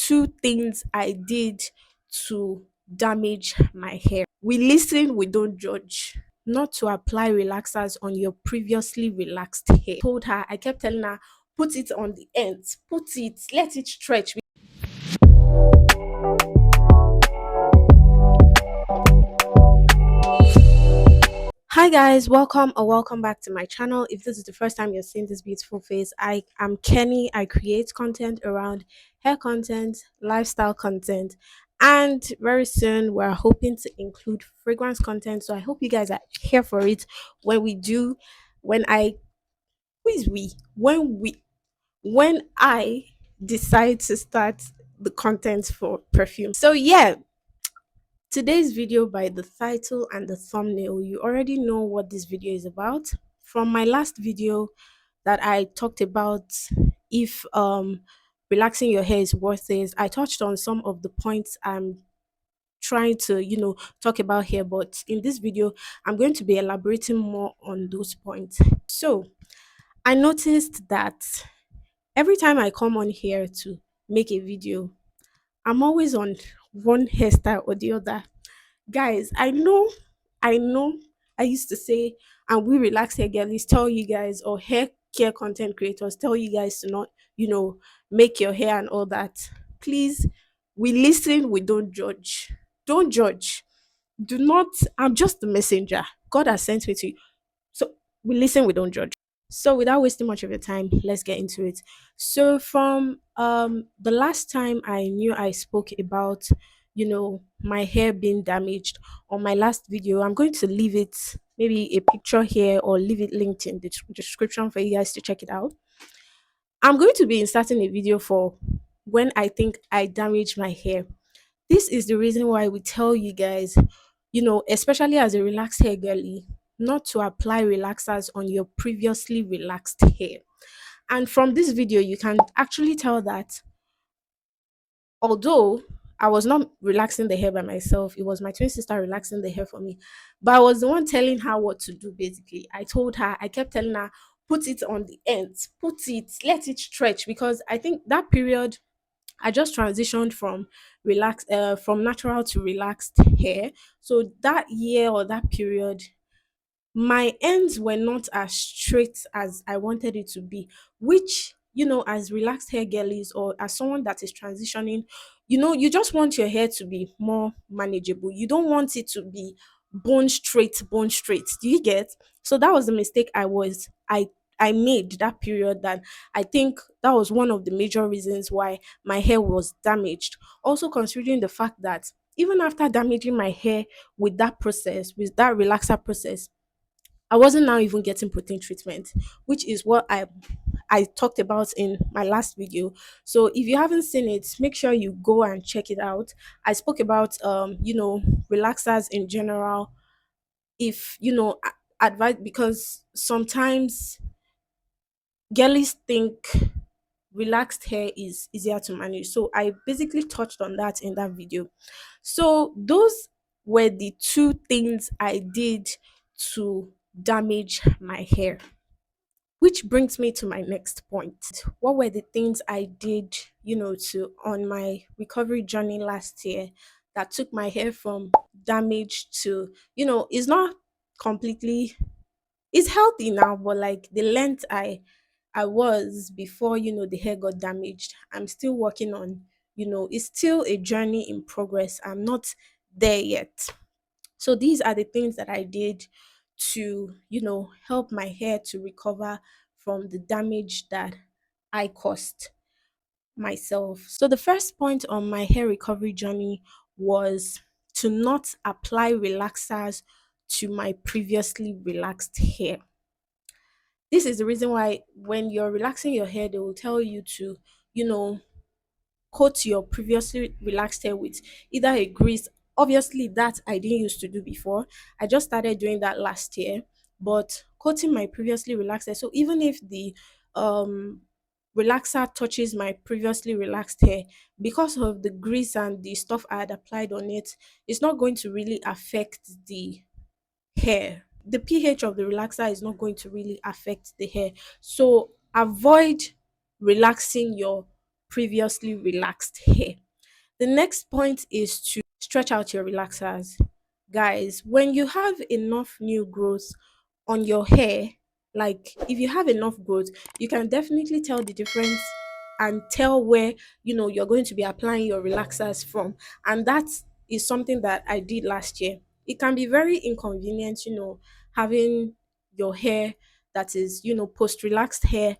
two things I did to damage my hair. We listen, we don't judge. Not to apply relaxers on your previously relaxed hair. Told her, I kept telling her, put it on the ends, put it, let it stretch. Hi guys, welcome or welcome back to my channel. If this is the first time you're seeing this beautiful face, I am Kenny. I create content around hair content, lifestyle content, and very soon we're hoping to include fragrance content. So I hope you guys are here for it when we do, when I, who is when I decide to start the content for perfume. So yeah, today's video, by the title and the thumbnail, you already know what this video is about. From my last video that I talked about if relaxing your hair is worth it, I touched on some of the points I'm trying to, talk about here, but in this video I'm going to be elaborating more on those points. So, I noticed that every time I come on here to make a video, I'm always on one hairstyle or the other. Guys, I know, I used to say, and we relax hair girlies tell you guys, or hair care content creators tell you guys to not, make your hair and all that. Please, we listen, we don't judge. Don't judge. Do not, I'm just the messenger. God has sent me to you. So we listen, we don't judge. So without wasting much of your time, let's get into it. So from the last time I knew I spoke about, my hair being damaged on my last video, I'm going to leave it maybe a picture here or leave it linked in the description for you guys to check it out. I'm going to be inserting a video for when I think I damaged my hair. This is the reason why we tell you guys, especially as a relaxed hair girly, not to apply relaxers on your previously relaxed hair. And from this video, you can actually tell that although I was not relaxing the hair by myself, it was my twin sister relaxing the hair for me. But I was the one telling her what to do, basically. I kept telling her, put it on the ends, put it, let it stretch, because I think that period I just transitioned from natural to relaxed hair. So that year or that period, my ends were not as straight as I wanted it to be, which, as relaxed hair girlies or as someone that is transitioning, you just want your hair to be more manageable. You don't want it to be bone straight. Do you get? So that was the mistake I made that period, that I think that was one of the major reasons why my hair was damaged. Also considering the fact that even after damaging my hair with that process, with that relaxer process, I wasn't now even getting protein treatment, which is what I talked about in my last video. So if you haven't seen it, make sure you go and check it out. I spoke about relaxers in general. If advice, because sometimes girlies think relaxed hair is easier to manage. So I basically touched on that in that video. So those were the two things I did to damage my hair. Which brings me to my next point. What were the things I did, to on my recovery journey last year that took my hair from damaged to, it's not completely, it's healthy now, but like the length I was before, the hair got damaged. I'm still working on, it's still a journey in progress. I'm not there yet. So these are the things that I did to, help my hair to recover from the damage that I caused myself. So the first point on my hair recovery journey was to not apply relaxers to my previously relaxed hair. This is the reason why when you're relaxing your hair, they will tell you to, you know, coat your previously relaxed hair with either a grease. Obviously, that I didn't used to do before. I just started doing that last year, but coating my previously relaxed hair. So even if the um relaxer touches my previously relaxed hair, because of the grease and the stuff I had applied on it, it's not going to really affect the hair. The pH of the relaxer is not going to really affect the hair. So avoid relaxing your previously relaxed hair. The next point is to stretch out your relaxers. Guys, when you have enough new growth on your hair, like if you have enough growth, you can definitely tell the difference and tell where you're going to be applying your relaxers from. And that is something that I did last year. It can be very inconvenient, having your hair that is, post relaxed hair,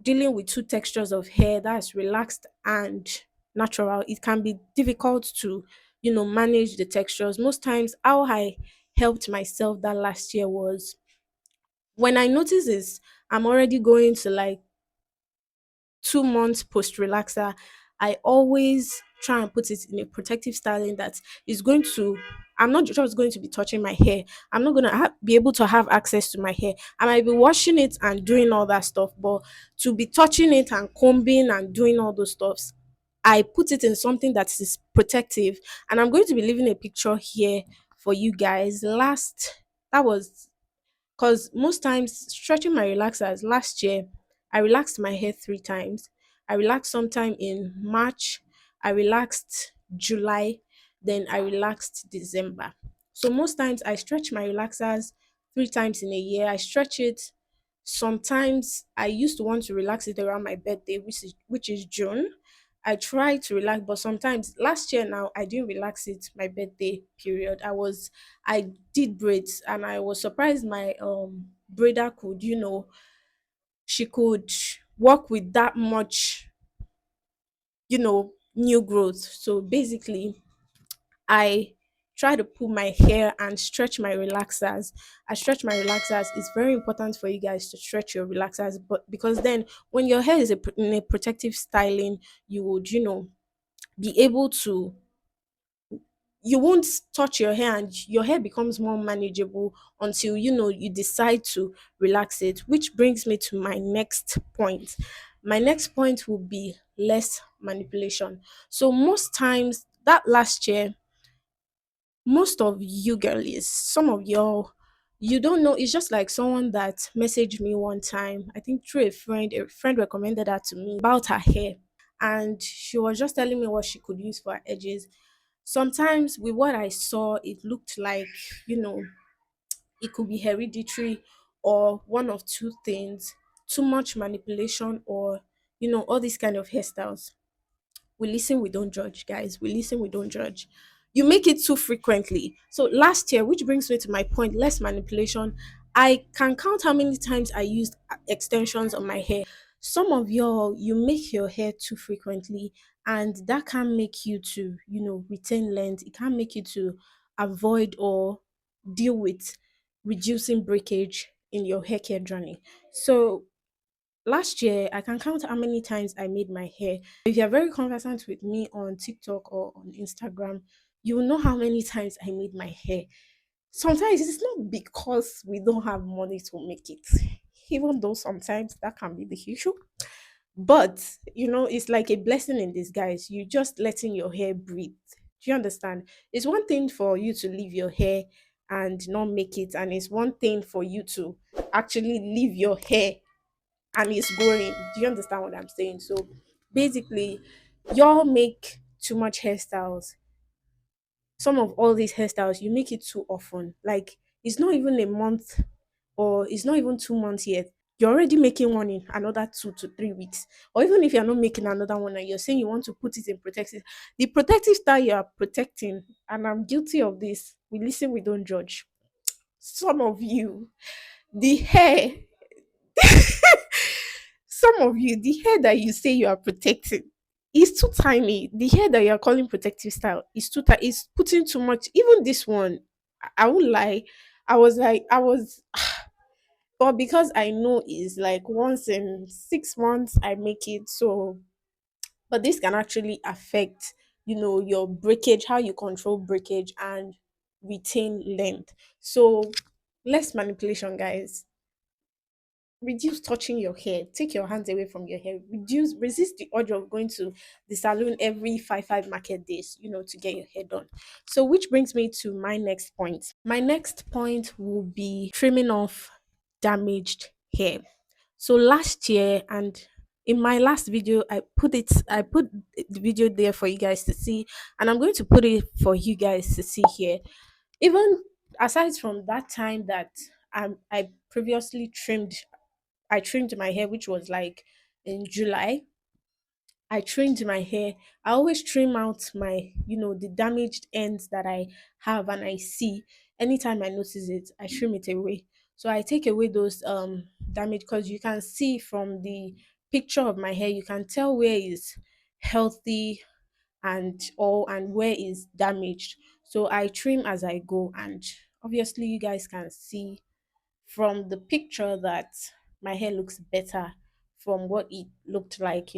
dealing with two textures of hair that's relaxed and natural. It can be difficult to manage the textures. Most times how I helped myself that last year was when I notice is I'm already going to like 2 months post relaxer, I always try and put it in a protective styling that is going to. I'm not just going to be touching my hair. I'm not going to be able to have access to my hair. I might be washing it and doing all that stuff, but to be touching it and combing and doing all those stuffs, I put it in something that is protective. And I'm going to be leaving a picture here for you guys. That was because most times stretching my relaxers last year, I relaxed my hair 3 times. I relaxed sometime in March, I relaxed July, then I relaxed December. So most times I stretch my relaxers 3 times in a year. I stretch it. Sometimes I used to want to relax it around my birthday, which is June. I try to relax, but sometimes last year now I didn't relax it my birthday period. I did braids and I was surprised my braider could, she could work with that much, new growth. So basically I try to pull my hair and stretch my relaxers. I stretch my relaxers. It's very important for you guys to stretch your relaxers, but because then when your hair is in a protective styling, you would, be able to you won't touch your hair and your hair becomes more manageable until you decide to relax it, which brings me to my next point. My next point will be less manipulation. So most times that last year, most of you girlies, some of y'all, you don't know. It's just like someone that messaged me one time, I think through a friend recommended her to me about her hair, and she was just telling me what she could use for her edges. Sometimes with what I saw, it looked like, you know, it could be hereditary or one of two things, too much manipulation or, all these kind of hairstyles. We listen, we don't judge, guys. We listen, we don't judge. You make it too frequently. So last year, which brings me to my point, less manipulation. I can count how many times I used extensions on my hair. Some of y'all, you make your hair too frequently, and that can make you to, retain length. It can make you to avoid or deal with reducing breakage in your hair care journey. So last year I can count how many times I made my hair. If you're very conversant with me on TikTok or on Instagram, you will know how many times I made my hair. Sometimes it's not because we don't have money to make it, even though sometimes that can be the issue. But it's like a blessing in disguise. You just letting your hair breathe. Do you understand? It's one thing for you to leave your hair and not make it, and it's one thing for you to actually leave your hair and it's growing. Do you understand what I'm saying? So basically, y'all make too much hairstyles. Some of all these hairstyles, you make it too often. Like it's not even a month or it's not even 2 months yet. You're already making one in another 2 to 3 weeks. Or even if you're not making another one and you're saying you want to put it in protective, the protective style you are protecting, and I'm guilty of this. We listen, we don't judge. Some of you, the hair some of you, the hair that you say you are protecting is too tiny. The hair that you are calling protective style is too tiny. It's putting too much. Even this one, I won't lie. I was, but because I know is like once in 6 months I make it. So, but this can actually affect, your breakage, how you control breakage and retain length. So, less manipulation, guys. Reduce touching your hair. Take your hands away from your hair. Resist the urge of going to the salon every five market days, to get your hair done. So which brings me to my next point. My next point will be trimming off damaged hair. So last year, and In my last video, I put the video there for you guys to see, and I'm going to put it for you guys to see here. Even aside from that time that I previously trimmed my hair, which was like in July. I trimmed my hair. I always trim out my, the damaged ends that I have and I see. Anytime I notice it, I trim it away. So I take away those damage, because you can see from the picture of my hair, you can tell where is healthy and where is damaged. So I trim as I go, and obviously you guys can see from the picture that my hair looks better from what it looked like,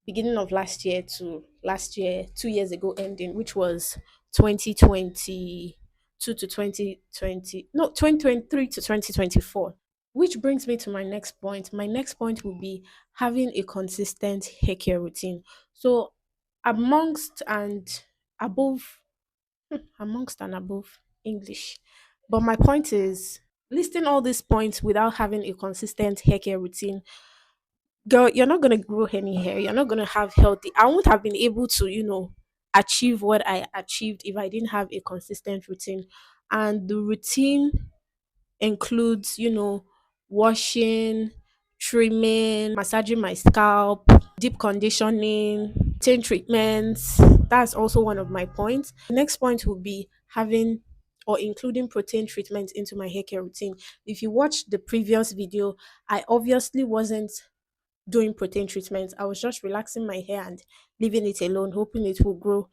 beginning of last year to last year, 2 years ago ending, which was 2022 to 2020, no, 2023 to 2024. Which brings me to my next point. My next point will be having a consistent hair care routine. So, amongst and above, amongst and above English. But my point is, listing all these points without having a consistent hair care routine, girl, you're not gonna grow any hair. You're not gonna have healthy. I won't have been able to, achieve what I achieved if I didn't have a consistent routine. And the routine includes, washing, trimming, massaging my scalp, deep conditioning, tin treatments. That's also one of my points. The next point will be having or including protein treatment into my hair care routine. If you watch the previous video, I obviously wasn't doing protein treatments. I was just relaxing my hair and leaving it alone, hoping it will grow.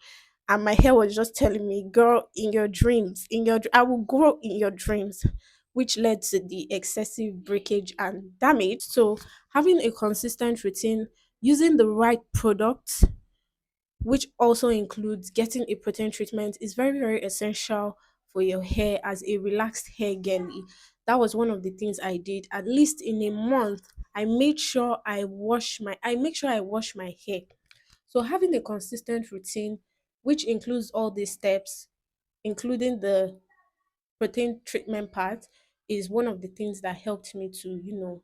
And my hair was just telling me, "Girl, in your dreams, I will grow in your dreams," which led to the excessive breakage and damage. So, having a consistent routine, using the right products, which also includes getting a protein treatment, is very, very essential for your hair as a relaxed hair girly. That was one of the things I did. At least in a month, I make sure I wash my hair. So having a consistent routine, which includes all these steps, including the protein treatment part, is one of the things that helped me to,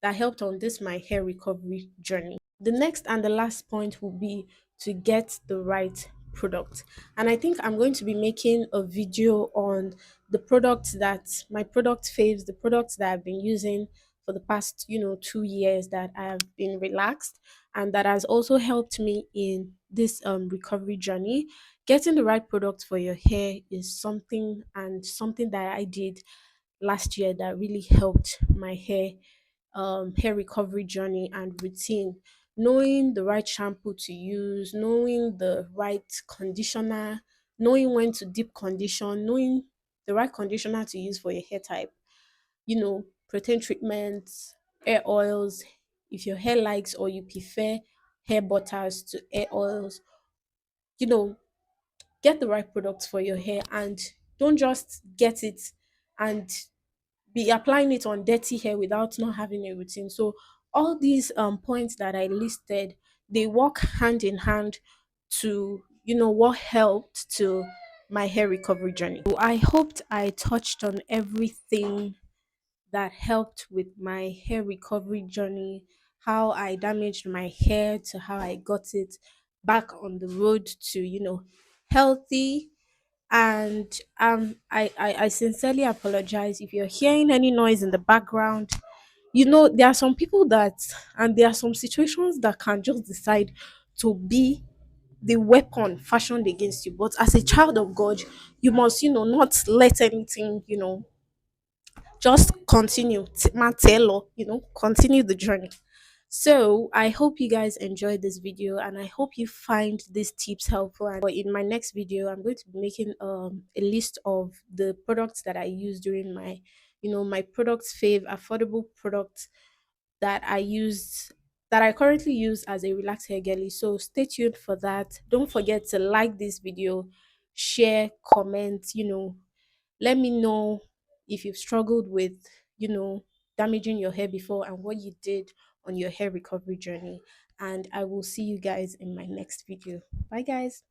that helped on this my hair recovery journey. The next and the last point will be to get the right product. And I think I'm going to be making a video on the products that my product faves, the products that I've been using for the past, 2 years, that I have been relaxed and that has also helped me in this recovery journey. Getting the right product for your hair is something that I did last year that really helped my hair recovery journey and routine. Knowing the right shampoo to use, knowing the right conditioner, knowing when to deep condition, knowing the right conditioner to use for your hair type, protein treatments, hair oils. If your hair likes or you prefer hair butters to hair oils, you know, get the right products for your hair, and don't just get it and be applying it on dirty hair without not having a routine. So all these points that I listed, they work hand in hand to, what helped to my hair recovery journey. So I hoped I touched on everything that helped with my hair recovery journey, how I damaged my hair to how I got it back on the road to, healthy. And I sincerely apologize if you're hearing any noise in the background. There are some people and there are some situations that can just decide to be the weapon fashioned against you. But as a child of God, you must, not let anything, just continue, Matelo, continue the journey. So I hope you guys enjoyed this video, and I hope you find these tips helpful. And in my next video, I'm going to be making a list of the products that I use during my, my products fave affordable products that I use that I currently use as a relaxed hair girly. So stay tuned for that. Don't forget to like this video, share, comment, let me know if you've struggled with, damaging your hair before and what you did on your hair recovery journey. And I will see you guys in my next video. Bye, guys.